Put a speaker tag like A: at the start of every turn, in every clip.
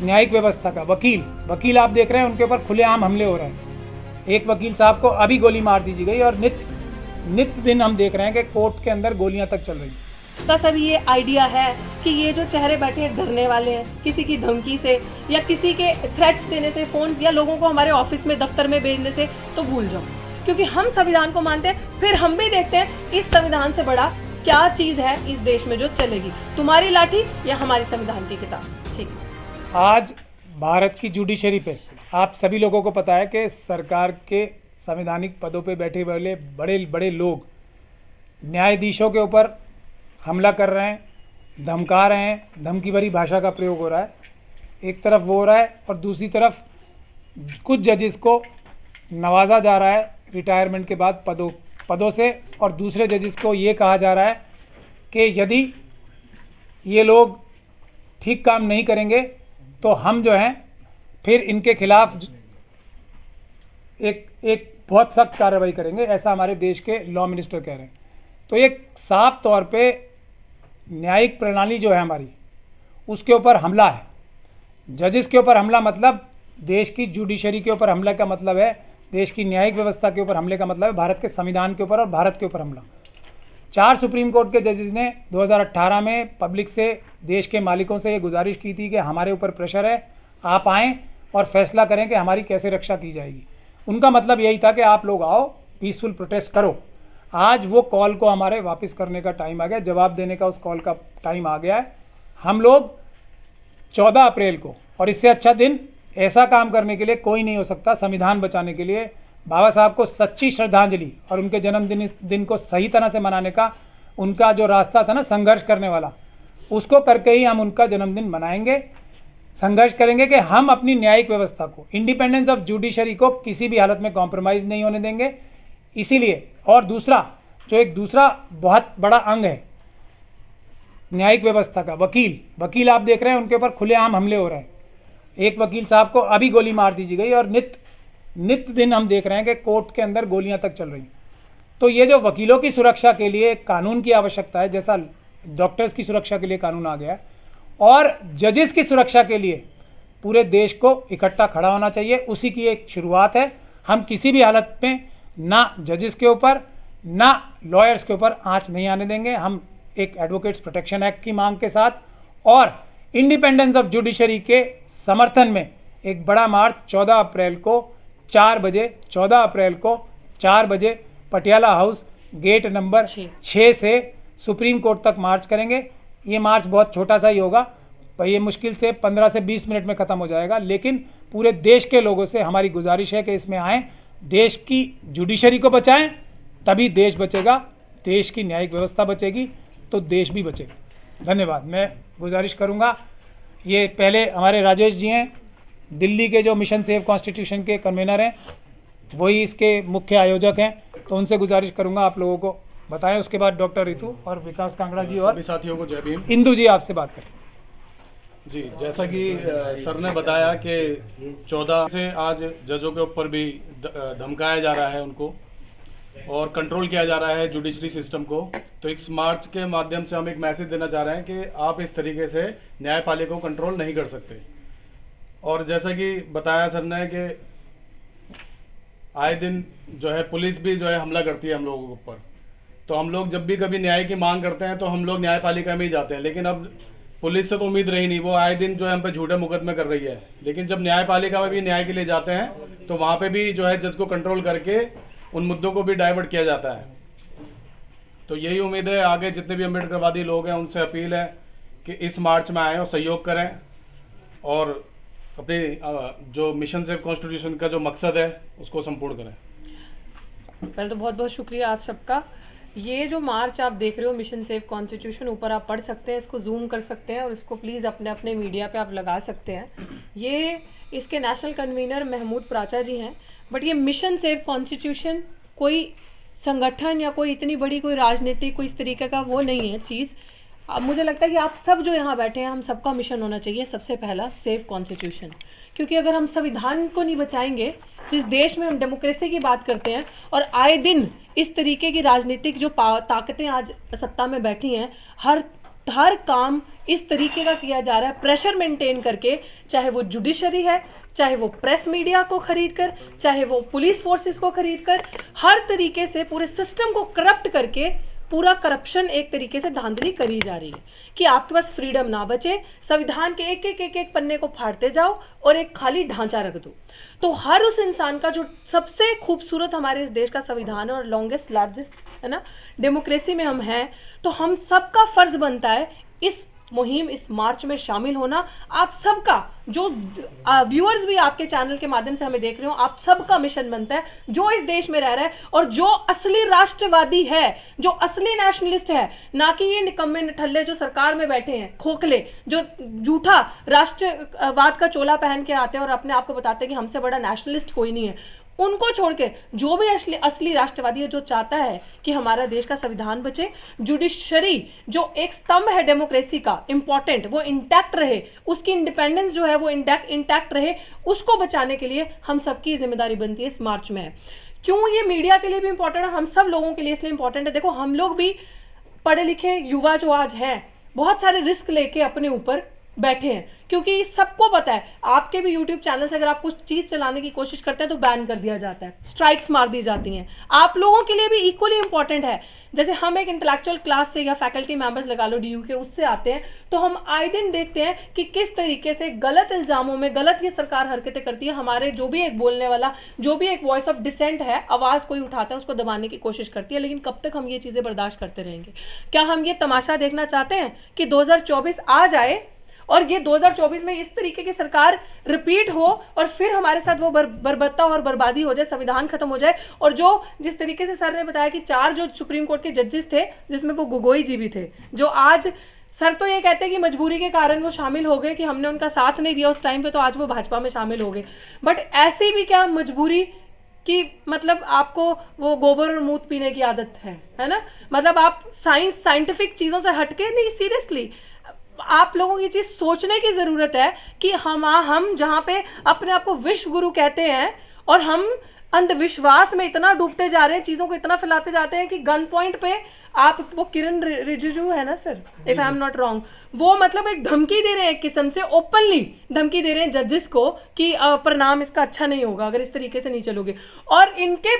A: न्यायिक व्यवस्था का वकील आप देख रहे हैं, उनके ऊपर खुलेआम हमले हो रहे हैं। एक वकील साहब को अभी गोली मार दी गई और नित्य दिन हम देख रहे हैं कि कोर्ट के अंदर गोलियां तक चल रही हैं।
B: बस अब ये आइडिया है कि ये जो चेहरे बैठे हैं डरने वाले हैं, किसी की धमकी से या किसी के थ्रेट्स देने से, फोन या लोगों को हमारे ऑफिस में दफ्तर में भेजने से, तो भूल जाओ, क्योंकि हम संविधान को मानते हैं। फिर हम भी देखते हैं इस संविधान से बड़ा क्या चीज है इस देश में जो चलेगी, तुम्हारी लाठी या हमारी संविधान की किताब। ठीक है,
A: आज भारत की जुडिशरी पे आप सभी लोगों को पता है कि सरकार के संवैधानिक पदों पे बैठे वाले बड़े बड़े लोग न्यायाधीशों के ऊपर हमला कर रहे हैं, धमका रहे हैं, धमकी भरी भाषा का प्रयोग हो रहा है। एक तरफ वो हो रहा है और दूसरी तरफ कुछ जजेस को नवाजा जा रहा है रिटायरमेंट के बाद पदों से, और दूसरे जजेस को ये कहा जा रहा है कि यदि ये लोग ठीक काम नहीं करेंगे तो हम जो हैं फिर इनके खिलाफ एक बहुत सख्त कार्रवाई करेंगे, ऐसा हमारे देश के लॉ मिनिस्टर कह रहे हैं। तो एक साफ तौर पे न्यायिक प्रणाली जो है हमारी, उसके ऊपर हमला है। जजेस के ऊपर हमला मतलब देश की जुडिशरी के ऊपर हमला का मतलब है, देश की न्यायिक व्यवस्था के ऊपर हमले का मतलब है भारत के संविधान के ऊपर और भारत के ऊपर हमला। 4 सुप्रीम कोर्ट के जजेस ने 2018 में पब्लिक से, देश के मालिकों से ये गुजारिश की थी कि हमारे ऊपर प्रेशर है, आप आएँ और फैसला करें कि हमारी कैसे रक्षा की जाएगी। उनका मतलब यही था कि आप लोग आओ, पीसफुल प्रोटेस्ट करो। आज वो कॉल को हमारे वापस करने का टाइम आ गया, जवाब देने का उस कॉल का टाइम आ गया है। हम लोग 14 अप्रैल को, और इससे अच्छा दिन ऐसा काम करने के लिए कोई नहीं हो सकता, संविधान बचाने के लिए बाबा साहब को सच्ची श्रद्धांजलि और उनके जन्मदिन को सही तरह से मनाने का उनका जो रास्ता था ना, संघर्ष करने वाला, उसको करके ही हम उनका जन्मदिन मनाएंगे। संघर्ष करेंगे कि हम अपनी न्यायिक व्यवस्था को, इंडिपेंडेंस ऑफ जुडिशरी को किसी भी हालत में कॉम्प्रोमाइज़ नहीं होने देंगे। इसीलिए, और दूसरा जो एक दूसरा बहुत बड़ा अंग है न्यायिक व्यवस्था का, वकील आप देख रहे हैं, उनके ऊपर खुलेआम हमले हो रहे हैं। एक वकील साहब को अभी गोली मार दी गई और नित्य दिन हम देख रहे हैं कि कोर्ट के अंदर गोलियां तक चल रही हैं। तो ये जो वकीलों की सुरक्षा के लिए कानून की आवश्यकता है, जैसा डॉक्टर्स की सुरक्षा के लिए कानून आ गया है, और जजेस की सुरक्षा के लिए पूरे देश को इकट्ठा खड़ा होना चाहिए, उसी की एक शुरुआत है। हम किसी भी हालत में ना जजेस के ऊपर ना लॉयर्स के ऊपर आंच नहीं आने देंगे। हम एक एडवोकेट्स प्रोटेक्शन एक्ट की मांग के साथ और इंडिपेंडेंस ऑफ जुडिशरी के समर्थन में एक बड़ा मार्च 14 अप्रैल को 4 बजे पटियाला हाउस गेट नंबर 6 से सुप्रीम कोर्ट तक मार्च करेंगे। ये मार्च बहुत छोटा सा ही होगा, ये मुश्किल से 15 से 20 मिनट में ख़त्म हो जाएगा, लेकिन पूरे देश के लोगों से हमारी गुजारिश है कि इसमें आएँ, देश की जुडिशरी को बचाएं, तभी देश बचेगा। देश की न्यायिक व्यवस्था बचेगी तो देश भी बचेगा। धन्यवाद। मैं गुजारिश करूंगा, ये पहले हमारे राजेश जी हैं, दिल्ली के जो मिशन सेव कॉन्स्टिट्यूशन के कन्वीनर हैं, वही इसके मुख्य आयोजक हैं, तो उनसे गुजारिश करूंगा आप लोगों को बताएं। उसके बाद डॉक्टर रितु और विकास कांगड़ा जी और
C: सभी साथियों को जय भीम।
A: इंदु जी आपसे बात करें।
C: जी, जैसा कि सर ने बताया कि 14 से आज जजों के ऊपर भी धमकाया जा रहा है उनको, और कंट्रोल किया जा रहा है जुडिशरी सिस्टम को। तो इस मार्च के माध्यम से हम एक मैसेज देना चाह रहे हैं कि आप इस तरीके से न्यायपालिका को कंट्रोल नहीं कर सकते। और जैसा कि बताया सर ने कि आए दिन जो है पुलिस भी जो है हमला करती है हम लोगों के ऊपर। तो हम लोग जब भी कभी न्याय की मांग करते हैं तो हम लोग न्यायपालिका में ही जाते हैं, लेकिन अब पुलिस से तो उम्मीद रही नहीं, वो आए दिन जो है हम पे झूठे मुकदमे कर रही है। लेकिन जब न्यायपालिका में भी न्याय के लिए जाते हैं तो वहाँ पे भी जो है जज को कंट्रोल करके उन मुद्दों को भी डाइवर्ट किया जाता है। तो यही उम्मीद है, आगे जितने भी अम्बेडकरवादी लोग हैं उनसे अपील है कि इस मार्च में आएँ और सहयोग करें और अपनी जो मिशन सेव कॉन्स्टिट्यूशन का जो मकसद है उसको संपूर्ण करें।
B: पहले तो बहुत बहुत शुक्रिया आप सबका। ये जो मार्च आप देख रहे हो मिशन सेव कॉन्स्टिट्यूशन, ऊपर आप पढ़ सकते हैं, इसको जूम कर सकते हैं और इसको प्लीज़ अपने अपने मीडिया पे आप लगा सकते हैं। ये इसके नेशनल कन्वीनर महमूद प्राचा जी हैं। बट ये मिशन सेव कॉन्स्टिट्यूशन कोई संगठन या कोई इतनी बड़ी कोई राजनीतिक कोई इस तरीके का वो नहीं है चीज़। अब मुझे लगता है कि आप सब जो यहाँ बैठे हैं, हम सबका मिशन होना चाहिए सबसे पहला सेव कॉन्स्टिट्यूशन, क्योंकि अगर हम संविधान को नहीं बचाएंगे, जिस देश में हम डेमोक्रेसी की बात करते हैं और आए दिन इस तरीके की राजनीतिक जो ताकतें आज सत्ता में बैठी हैं, हर हर काम इस तरीके का किया जा रहा है, प्रेशर मेंटेन करके, चाहे वो जुडिशरी है, चाहे वो प्रेस मीडिया को खरीद कर, चाहे वो पुलिस फोर्सेस को खरीद कर, हर तरीके से पूरे सिस्टम को करप्ट करके पूरा करप्शन एक तरीके से धांधली करी जा रही है कि आपके पास फ्रीडम ना बचे, संविधान के एक पन्ने को फाड़ते जाओ और एक खाली ढांचा रख दो। तो हर उस इंसान का जो सबसे खूबसूरत हमारे इस देश का संविधान है और लॉन्गेस्ट लार्जेस्ट है ना डेमोक्रेसी में हम हैं, तो हम सबका फर्ज बनता है इस मुहिम, इस मार्च में शामिल होना। आप सबका, जो व्यूअर्स भी आपके चैनल के माध्यम से हमें देख रहे हो, आप सबका मिशन बनता है, जो इस देश में रह रहा है और जो असली राष्ट्रवादी है, जो असली नेशनलिस्ट है, ना कि ये निकम्मे निठल्ले जो सरकार में बैठे हैं, खोखले, जो झूठा राष्ट्रवाद का चोला पहन के आते हैं और अपने आप को बताते हैं कि हमसे बड़ा नेशनलिस्ट कोई नहीं है। उनको छोड़ के जो भी असली राष्ट्रवादी है, जो चाहता है कि हमारा देश का संविधान बचे, जुडिशरी जो एक स्तंभ है डेमोक्रेसी का इंपॉर्टेंट, वो इंटैक्ट रहे, उसकी इंडिपेंडेंस जो है वो इंटैक्ट रहे, उसको बचाने के लिए हम सबकी जिम्मेदारी बनती है इस मार्च में है। क्यों ये मीडिया के लिए भी इंपॉर्टेंट है, हम सब लोगों के लिए इसलिए इंपॉर्टेंट है। देखो, हम लोग भी पढ़े लिखे युवा जो आज हैं, बहुत सारे रिस्क लेके अपने ऊपर बैठे हैं, क्योंकि सबको पता है आपके भी YouTube चैनल से अगर आप कुछ चीज चलाने की कोशिश करते हैं तो बैन कर दिया जाता है, स्ट्राइक्स मार दी जाती हैं। आप लोगों के लिए भी इक्वली इंपॉर्टेंट है। जैसे हम एक इंटेलेक्चुअल क्लास से या फैकल्टी मेंबर्स लगा लो DU के, उससे आते हैं, तो हम आए दिन देखते हैं कि किस तरीके से गलत इल्जामों में गलत ये सरकार हरकतें करती है। हमारे जो भी एक बोलने वाला, जो भी एक वॉइस ऑफ डिसेंट है, आवाज कोई उठाता है, उसको दबाने की कोशिश करती है। लेकिन कब तक हम ये चीजें बर्दाश्त करते रहेंगे? क्या हम ये तमाशा देखना चाहते हैं कि 2024 आ जाए और ये 2024 में इस तरीके की सरकार रिपीट हो और फिर हमारे साथ वो बर्बरता और बर्बादी हो जाए, संविधान खत्म हो जाए? और जो जिस तरीके से सर ने बताया कि 4 जो सुप्रीम कोर्ट के जजेस थे, जिसमें वो गोगोई जी भी थे, जो आज सर तो ये कहते हैं कि मजबूरी के कारण वो शामिल हो गए, कि हमने उनका साथ नहीं दिया उस टाइम पे, तो आज वो भाजपा में शामिल हो गए। बट ऐसी भी क्या मजबूरी कि मतलब आपको वो गोबर और मूत पीने की आदत है ना? मतलब आप साइंटिफिक चीजों से हटके नहीं, सीरियसली आप लोगों की चीज सोचने की जरूरत है कि हम जहां पे अपने आप को विश्व गुरु कहते हैं और हम अंधविश्वास में इतना डूबते जा रहे हैं, चीजों को इतना फैलाते जाते हैं कि गन पॉइंट पे आप, वो किरण रिजिजू है ना sir, if I am not wrong, वो मतलब एक धमकी दे रहे हैं, एक किस्म से ओपनली धमकी दे रहे हैं जजेस को कि परिणाम इसका अच्छा नहीं होगा अगर इस तरीके से नहीं चलोगे। और इनके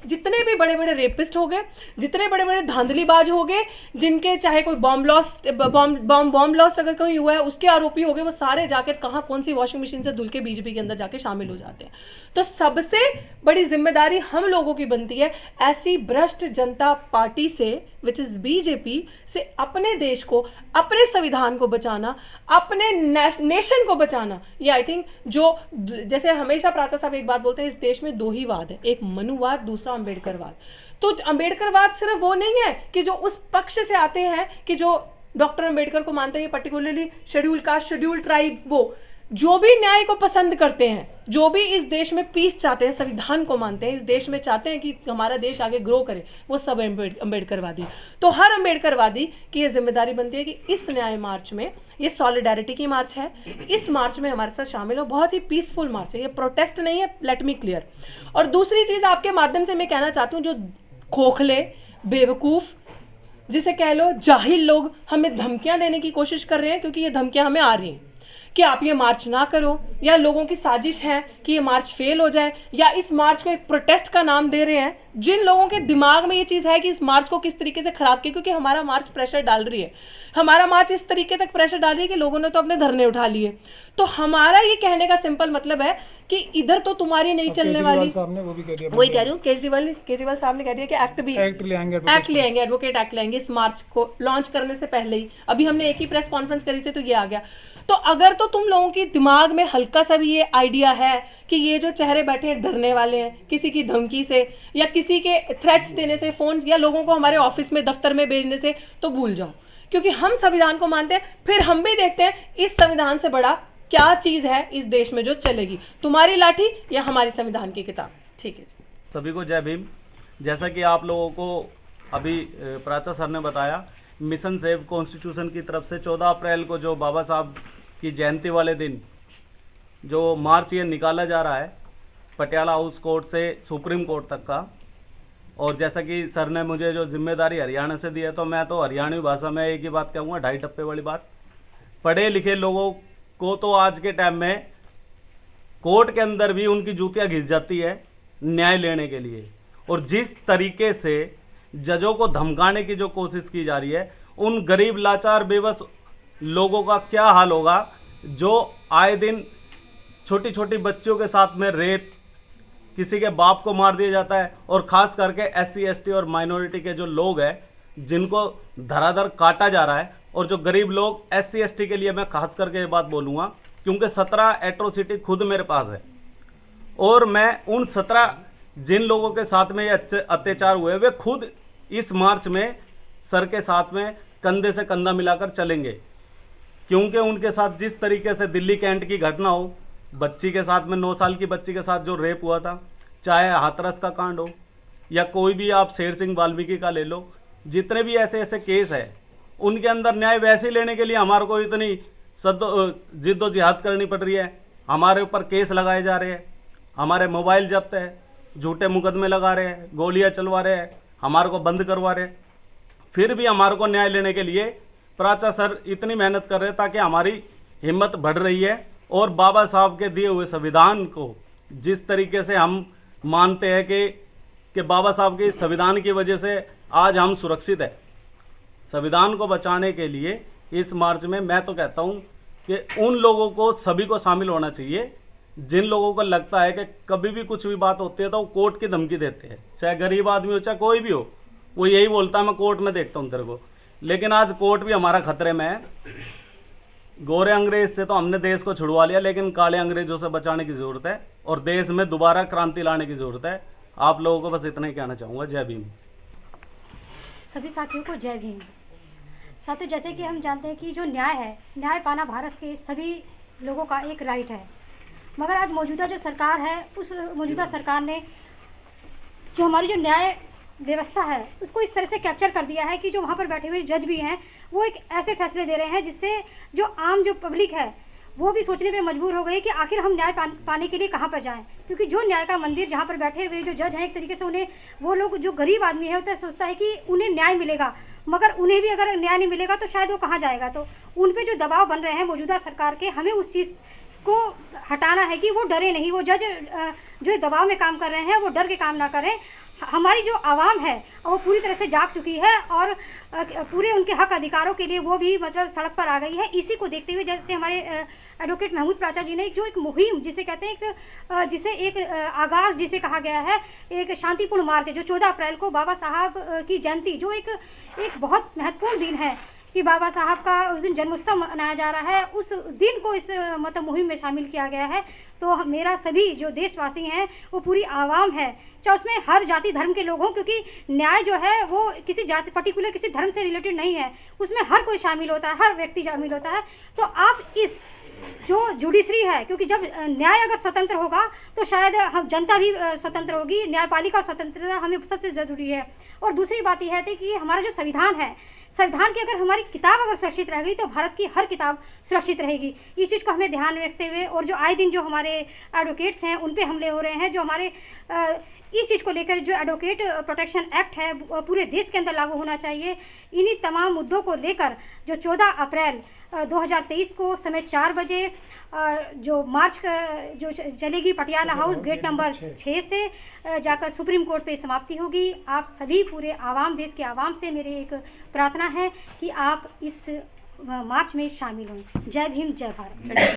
B: जितने भी बड़े बड़े रेपिस्ट हो गए, जितने बड़े बड़े धांधलीबाज हो गए, जिनके चाहे कोई बॉम्ब लॉस्ट अगर कोई हुआ है उसके आरोपी हो गए, वो सारे जाकर कहाँ कौन सी वॉशिंग मशीन से धुल के बीजेपी के अंदर जाके शामिल हो जाते हैं। तो सबसे बड़ी जिम्मेदारी हम लोगों की बनती है ऐसी भ्रष्ट जनता पार्टी से, विच इज बीजेपी से, अपने देश को, अपने संविधान को बचाना, अपने नेशन को बचाना। ये आई थिंक जो, जैसे हमेशा प्राचा साहब एक बात बोलते हैं, इस देश में 2 ही वाद है, एक मनुवाद, दूसरा अम्बेडकरवाद। तो अम्बेडकरवाद सिर्फ वो नहीं है कि जो उस पक्ष से आते हैं कि जो डॉक्टर अम्बेडकर को मानते हैं, particularly schedule caste, schedule tribe, वो जो भी न्याय को पसंद करते हैं, जो भी इस देश में पीस चाहते हैं, संविधान को मानते हैं, इस देश में चाहते हैं कि हमारा देश आगे ग्रो करे, वो सब अम्बेडकरवादी। तो हर अम्बेडकरवादी की ये जिम्मेदारी बनती है कि इस न्याय मार्च में, ये सॉलिडारिटी की मार्च है, इस मार्च में हमारे साथ शामिल हो। बहुत ही पीसफुल मार्च है, ये प्रोटेस्ट नहीं है, लेट मी क्लियर। और दूसरी चीज आपके माध्यम से मैं कहना चाहती हूँ, जो खोखले, बेवकूफ, जिसे कह लो जाहिल लोग हमें धमकियां देने की कोशिश कर रहे हैं, क्योंकि ये धमकियां हमें आ रही हैं कि आप ये मार्च ना करो, या लोगों की साजिश है कि ये मार्च फेल हो जाए, या इस मार्च को एक प्रोटेस्ट का नाम दे रहे हैं। जिन लोगों के दिमाग में ये चीज है कि इस मार्च को किस तरीके से खराब किया, क्योंकि हमारा मार्च प्रेशर डाल रही है, हमारा मार्च इस तरीके तक प्रेशर डाल रही है कि लोगों ने तो अपने धरने उठा लिए। तो हमारा ये कहने का सिंपल मतलब है कि इधर तो तुम्हारी नहीं चलने वाली, वही कह रही हूँ, केजरीवाल साहब ने कह दिया कि एक्ट लेंगे, एडवोकेट एक्ट लेंगे इस मार्च को लॉन्च करने से पहले ही। अभी हमने एक ही प्रेस कॉन्फ्रेंस करी थी तो ये आ गया। तो अगर तो तुम लोगों की दिमाग में हल्का सा भी ये आइडिया है कि ये जो चेहरे बैठे हैं डरने वाले हैं किसी की धमकी से या किसी के थ्रेट्स देने से, फोन या लोगों को हमारे ऑफिस में, दफ्तर में भेजने से, तो भूल जाओ, क्योंकि हम संविधान को मानते हैं। फिर हम भी देखते हैं इस संविधान से बड़ा क्या चीज है इस देश में जो चलेगी, तुम्हारी लाठी या हमारी संविधान की किताब। ठीक है जी,
D: सभी को जय भीम। जैसा कि आप लोगों को अभी प्राचा सर ने बताया, मिशन सेव कॉन्स्टिट्यूशन की तरफ से 14 अप्रैल को जो बाबा साहब की जयंती वाले दिन जो मार्च ये निकाला जा रहा है, पटियाला हाउस कोर्ट से सुप्रीम कोर्ट तक का, और जैसा कि सर ने मुझे जो जिम्मेदारी हरियाणा से दी है, तो मैं तो हरियाणवी भाषा में एक ही बात कहूँगा, 2.5 टप्पे वाली बात। पढ़े लिखे लोगों को तो आज के टाइम में कोर्ट के अंदर भी उनकी जूतियाँ घिस जाती है न्याय लेने के लिए। और जिस तरीके से जजों को धमकाने की जो कोशिश की जा रही है, उन गरीब लाचार बेबस लोगों का क्या हाल होगा जो आए दिन छोटी छोटी बच्चियों के साथ में रेप, किसी के बाप को मार दिया जाता है, और ख़ास करके SC ST और माइनॉरिटी के जो लोग हैं जिनको धराधर काटा जा रहा है। और जो गरीब लोग SC ST के लिए मैं खास करके ये बात बोलूँगा, क्योंकि 17 एट्रोसिटी खुद मेरे पास है, और मैं उन 17 जिन लोगों के साथ में ये अत्याचार हुए वे खुद इस मार्च में सर के साथ में कंधे से कंधा मिलाकर चलेंगे। क्योंकि उनके साथ जिस तरीके से दिल्ली कैंट की घटना हो, बच्ची के साथ में 9 साल की बच्ची के साथ जो रेप हुआ था, चाहे हाथरस का कांड हो या कोई भी आप शेर सिंह वाल्मीकि का ले लो, जितने भी ऐसे ऐसे केस है उनके अंदर न्याय वैसे लेने के लिए हमारे को इतनी जिद्दोजहद करनी पड़ रही है। हमारे ऊपर केस लगाए जा रहे हैं, हमारे मोबाइल जब्त है, झूठे मुकदमे लगा रहे हैं, गोलियां चलवा रहे हैं, हमारे को बंद करवा रहे हैं। फिर भी हमारे को न्याय लेने के लिए प्राचा सर इतनी मेहनत कर रहे हैं ताकि हमारी हिम्मत बढ़ रही है। और बाबा साहब के दिए हुए संविधान को जिस तरीके से हम मानते हैं कि बाबा साहब के संविधान की वजह से आज हम सुरक्षित है, संविधान को बचाने के लिए इस मार्च में मैं तो कहता हूं कि उन लोगों को सभी को शामिल होना चाहिए जिन लोगों को लगता है कि कभी भी कुछ भी बात होती है तो वो कोर्ट की धमकी देते हैं, चाहे गरीब आदमी हो चाहे कोई भी हो, वो यही बोलता है मैं कोर्ट में देखता हूं तेरे को। लेकिन आज कोर्ट भी हमारा खतरे में है। गोरे अंग्रेज से तो हमने देश को छुड़वा लिया, लेकिन काले अंग्रेजों से बचाने की जरूरत है और देश में दोबारा क्रांति लाने की जरूरत है। आप लोगों को बस इतना ही कहना चाहूँगा। जय भीम।
E: सभी साथियों को जय भीम। साथियों, जैसे कि हम जानते हैं कि जो न्याय है, न्याय पाना भारत के सभी लोगों का एक राइट है, मगर आज मौजूदा जो सरकार है, उस मौजूदा सरकार ने जो हमारी जो न्याय व्यवस्था है उसको इस तरह से कैप्चर कर दिया है कि जो वहाँ पर बैठे हुए जज भी हैं वो एक ऐसे फैसले दे रहे हैं जिससे जो आम जो पब्लिक है वो भी सोचने पे मजबूर हो गई कि आखिर हम न्याय पाने के लिए कहाँ पर जाएं। क्योंकि जो न्याय का मंदिर जहाँ पर बैठे हुए जो जज हैं, एक तरीके से उन्हें वो लोग जो गरीब आदमी है होता है सोचता है कि उन्हें न्याय मिलेगा, मगर उन्हें भी अगर न्याय नहीं मिलेगा तो शायद वो कहाँ जाएगा। तो उन पर जो दबाव बन रहे हैं मौजूदा सरकार के, हमें उस चीज़ को हटाना है कि वो डरे नहीं, वो जज जो दबाव में काम कर रहे हैं वो डर के काम ना करें। हमारी जो आवाम है वो पूरी तरह से जाग चुकी है और पूरे उनके हक अधिकारों के लिए वो भी मतलब सड़क पर आ गई है। इसी को देखते हुए जैसे हमारे एडवोकेट महमूद प्राचा जी ने जो एक मुहिम जिसे कहते हैं जिसे एक आगाज़ जिसे कहा गया है, एक शांतिपूर्ण मार्च जो 14 अप्रैल को बाबा साहब की जयंती, जो एक बहुत महत्वपूर्ण दिन है कि बाबा साहब का उस दिन जन्मोत्सव मनाया जा रहा है, उस दिन को इस मतलब मुहिम में शामिल किया गया है। तो मेरा सभी जो देशवासी हैं वो पूरी आवाम है, चाहे उसमें हर जाति धर्म के लोग हों, क्योंकि न्याय जो है वो किसी जाति पर्टिकुलर किसी धर्म से रिलेटेड नहीं है, उसमें हर कोई शामिल होता है, हर व्यक्ति शामिल होता है। तो आप इस जो जुडिशरी है, क्योंकि जब न्याय अगर स्वतंत्र होगा तो शायद हम जनता भी स्वतंत्र होगी, न्यायपालिका स्वतंत्रता हमें सबसे ज़रूरी है। और दूसरी बात यह है कि हमारा जो संविधान है, संविधान की अगर हमारी किताब अगर सुरक्षित रह गई तो भारत की हर किताब सुरक्षित रहेगी। इस चीज़ को हमें ध्यान में रखते हुए और जो आए दिन जो हमारे एडवोकेट्स हैं उन पे हमले हो रहे हैं, जो हमारे इस चीज़ को लेकर जो एडवोकेट प्रोटेक्शन एक्ट है पूरे देश के अंदर लागू होना चाहिए। इन्हीं तमाम मुद्दों को लेकर जो 14 अप्रैल 2023 को समय 4 बजे जो मार्च जो चलेगी पटियाला हाउस गेट नंबर 6 से जाकर सुप्रीम कोर्ट पे समाप्ति होगी। आप सभी पूरे आवाम, देश के आवाम से मेरी एक प्रार्थना है कि आप इस मार्च में शामिल हों। जय भीम, जय भारत।